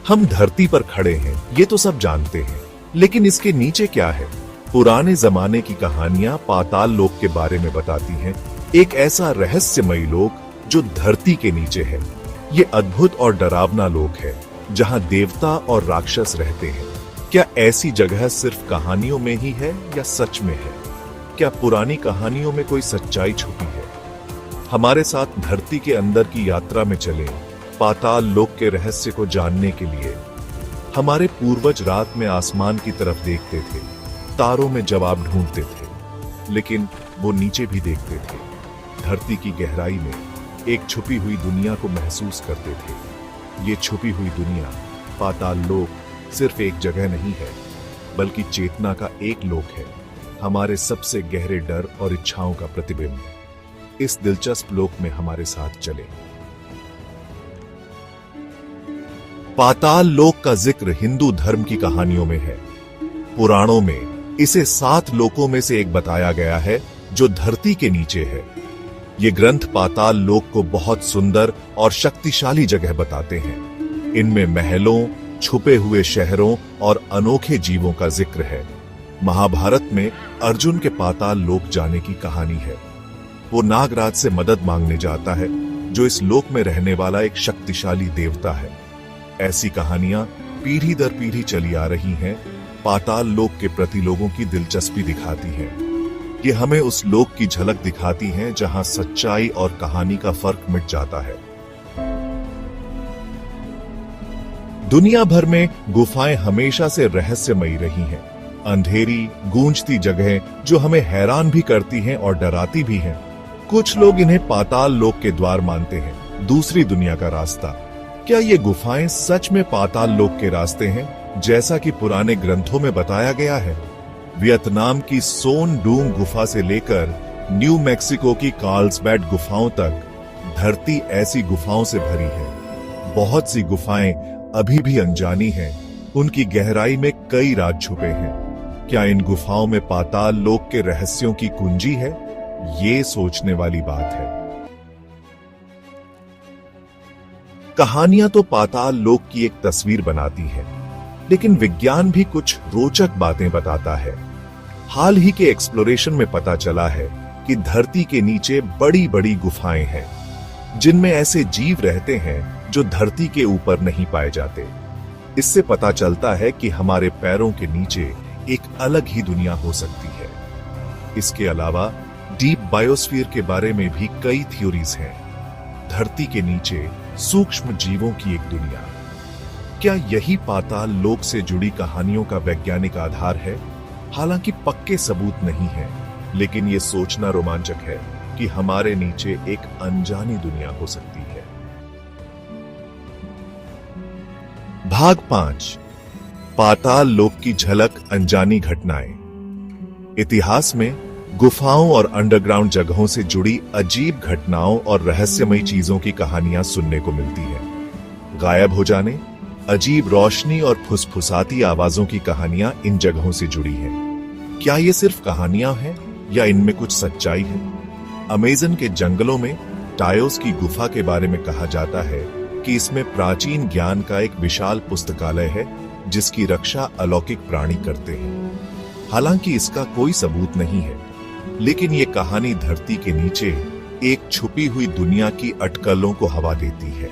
हम धरती पर खड़े हैं, ये तो सब जानते हैं, लेकिन इसके नीचे क्या है? पुराने जमाने की कहानियां पाताल लोक के बारे में बताती हैं, एक ऐसा रहस्यमयी लोक जो धरती के नीचे है। ये अद्भुत और डरावना लोक है, जहां देवता और राक्षस रहते हैं। क्या ऐसी जगह सिर्फ कहानियों में ही है या सच में है? क्या पुरानी कहानियों में कोई सच्चाई छुपी है? हमारे साथ धरती के अंदर की यात्रा में चलें, पाताल लोक के रहस्य को जानने के लिए। हमारे पूर्वज रात में आसमान की तरफ देखते थे, तारों में जवाब ढूंढते थे, लेकिन वो नीचे भी देखते थे। धरती की गहराई में एक छुपी हुई दुनिया को महसूस करते थे। ये छुपी हुई दुनिया, पाताल लोक, सिर्फ एक जगह नहीं है, बल्कि चेतना का एक लोक है, हमारे सबसे गहरे डर और इच्छाओं का प्रतिबिंब। इस दिलचस्प लोक में हमारे साथ चले। पाताल लोक का जिक्र हिंदू धर्म की कहानियों में है। पुराणों में इसे 7 लोकों में से एक बताया गया है, जो धरती के नीचे है। ये ग्रंथ पाताल लोक को बहुत सुंदर और शक्तिशाली जगह बताते हैं। इनमें महलों, छुपे हुए शहरों और अनोखे जीवों का जिक्र है। महाभारत में अर्जुन के पाताल लोक जाने की कहानी है। वो नागराज से मदद मांगने जाता है, जो इस लोक में रहने वाला एक शक्तिशाली देवता है। ऐसी कहानियां पीढ़ी दर पीढ़ी चली आ रही हैं, पाताल लोक के प्रति लोगों की दिलचस्पी दिखाती हैं। ये हमें उस लोक की झलक दिखाती हैं जहां सच्चाई और कहानी का फर्क मिट जाता है। दुनिया भर में गुफाएं हमेशा से रहस्यमयी रही हैं। अंधेरी, गूंजती जगहें जो हमें हैरान भी करती हैं और डराती भी हैं। कुछ लोग इन्हें पाताल लोक के द्वार मानते हैं, दूसरी दुनिया का रास्ता। क्या ये गुफाएं सच में पाताल लोक के रास्ते हैं, जैसा कि पुराने ग्रंथों में बताया गया है? वियतनाम की सोन डूंग गुफा से लेकर न्यू मैक्सिको की कार्ल्सबैड गुफाओं तक धरती ऐसी गुफाओं से भरी है। बहुत सी गुफाएं अभी भी अनजानी हैं, उनकी गहराई में कई राज छुपे हैं। क्या इन गुफाओं में पाताल लोक के रहस्यों की कुंजी है? ये सोचने वाली बात है। कहानियां तो पाताल लोक की एक तस्वीर बनाती है, लेकिन विज्ञान भी कुछ रोचक बातें बताता है। हाल ही के एक्सप्लोरेशन में पता चला है कि धरती के नीचे बड़ी बड़ी गुफाएं हैं, जिनमें ऐसे जीव रहते हैं जो धरती के ऊपर नहीं पाए जाते। इससे पता चलता है कि हमारे पैरों के नीचे एक अलग ही दुनिया हो सकती है। इसके अलावा डीप बायोस्फीयर के बारे में भी कई थ्योरीज हैं। धरती के नीचे सूक्ष्म जीवों की एक दुनिया। क्या यही पाताल लोक से जुड़ी कहानियों का वैज्ञानिक आधार है? हालांकि पक्के सबूत नहीं है, लेकिन ये सोचना रोमांचक है कि हमारे नीचे एक अनजानी दुनिया हो सकती है। भाग 5, पाताल लोक की झलक, अनजानी घटनाएं। इतिहास में गुफाओं और अंडरग्राउंड जगहों से जुड़ी अजीब घटनाओं और रहस्यमयी चीजों की कहानियां सुनने को मिलती हैं। गायब हो जाने, अजीब रोशनी और फुसफुसाती आवाजों की कहानियां इन जगहों से जुड़ी हैं। क्या ये सिर्फ कहानियां हैं या इनमें कुछ सच्चाई है? अमेज़न के जंगलों में टायोस की गुफा के बारे में कहा जाता है कि इसमें प्राचीन ज्ञान का एक विशाल पुस्तकालय है, जिसकी रक्षा अलौकिक प्राणी करते हैं। हालांकि इसका कोई सबूत नहीं है, लेकिन ये कहानी धरती के नीचे एक छुपी हुई दुनिया की अटकलों को हवा देती है।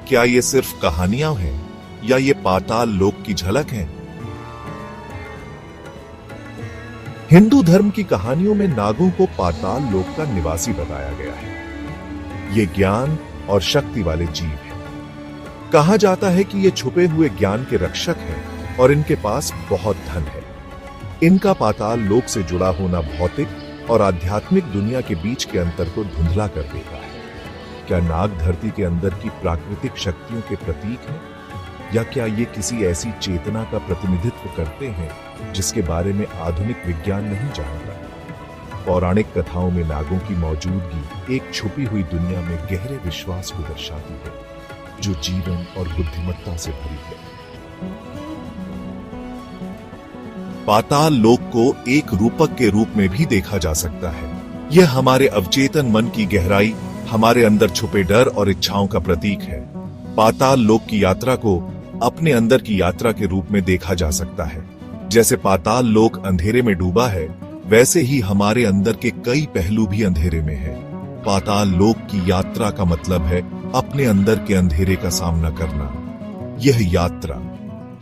क्या ये सिर्फ कहानियां हैं या ये पाताल लोक की झलक है? हिंदू धर्म की कहानियों में नागों को पाताल लोक का निवासी बताया गया है। ये ज्ञान और शक्ति वाले जीव हैं। कहा जाता है कि ये छुपे हुए ज्ञान के रक्षक हैं और इनके पास बहुत धन है। इनका पाताल लोक से जुड़ा होना भौतिक और आध्यात्मिक दुनिया के बीच के अंतर को धुंधला कर देता है। क्या नाग धरती के अंदर की प्राकृतिक शक्तियों के प्रतीक हैं, या क्या ये किसी ऐसी चेतना का प्रतिनिधित्व करते हैं जिसके बारे में आधुनिक विज्ञान नहीं जानता? पौराणिक कथाओं में नागों की मौजूदगी एक छुपी हुई दुनिया में गहरे विश्वास को दर्शाती है, जो जीवन और बुद्धिमत्ता से भरी है। पाताल लोक को एक रूपक के रूप में भी देखा जा सकता है। यह हमारे अवचेतन मन की गहराई, हमारे अंदर छुपे डर और इच्छाओं का प्रतीक है। पाताल लोक की यात्रा को अपने अंदर की यात्रा के रूप में देखा जा सकता है। जैसे पाताल लोक अंधेरे में डूबा है, वैसे ही हमारे अंदर के कई पहलू भी अंधेरे में है। पाताल लोक की यात्रा का मतलब है अपने अंदर के अंधेरे का सामना करना। यह यात्रा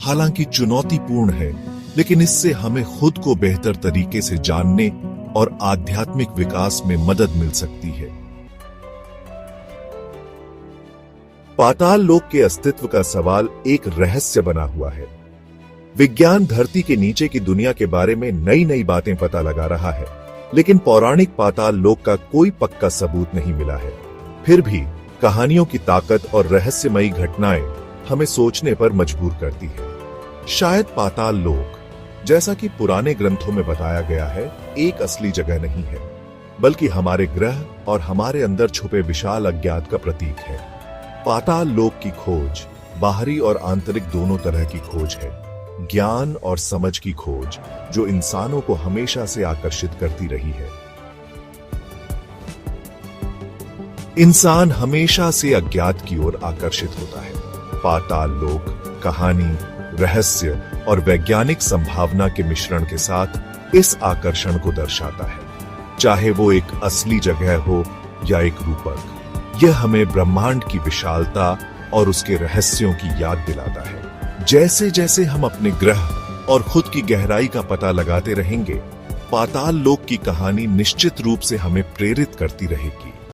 हालांकि चुनौतीपूर्ण है, लेकिन इससे हमें खुद को बेहतर तरीके से जानने और आध्यात्मिक विकास में मदद मिल सकती है। पाताल लोक के अस्तित्व का सवाल एक रहस्य बना हुआ है। विज्ञान धरती के नीचे की दुनिया के बारे में नई नई बातें पता लगा रहा है, लेकिन पौराणिक पाताल लोक का कोई पक्का सबूत नहीं मिला है। फिर भी कहानियों की ताकत और रहस्यमयी घटनाएं हमें सोचने पर मजबूर करती है। शायद पाताल लोक, जैसा कि पुराने ग्रंथों में बताया गया है, एक असली जगह नहीं है, बल्कि हमारे ग्रह और हमारे अंदर छुपे विशाल अज्ञात का प्रतीक है। पाताल लोक की खोज बाहरी और आंतरिक दोनों तरह की खोज है। ज्ञान और समझ की खोज जो इंसानों को हमेशा से आकर्षित करती रही है। इंसान हमेशा से अज्ञात की ओर आकर्षित होता है। पाताल लोक कहानी, रहस्य और वैज्ञानिक संभावना के मिश्रण के साथ इस आकर्षण को दर्शाता है, चाहे वो एक असली जगह हो या एक रूपक। यह हमें ब्रह्मांड की विशालता और उसके रहस्यों की याद दिलाता है। जैसे जैसे हम अपने ग्रह और खुद की गहराई का पता लगाते रहेंगे, पाताल लोक की कहानी निश्चित रूप से हमें प्रेरित करती रहेगी।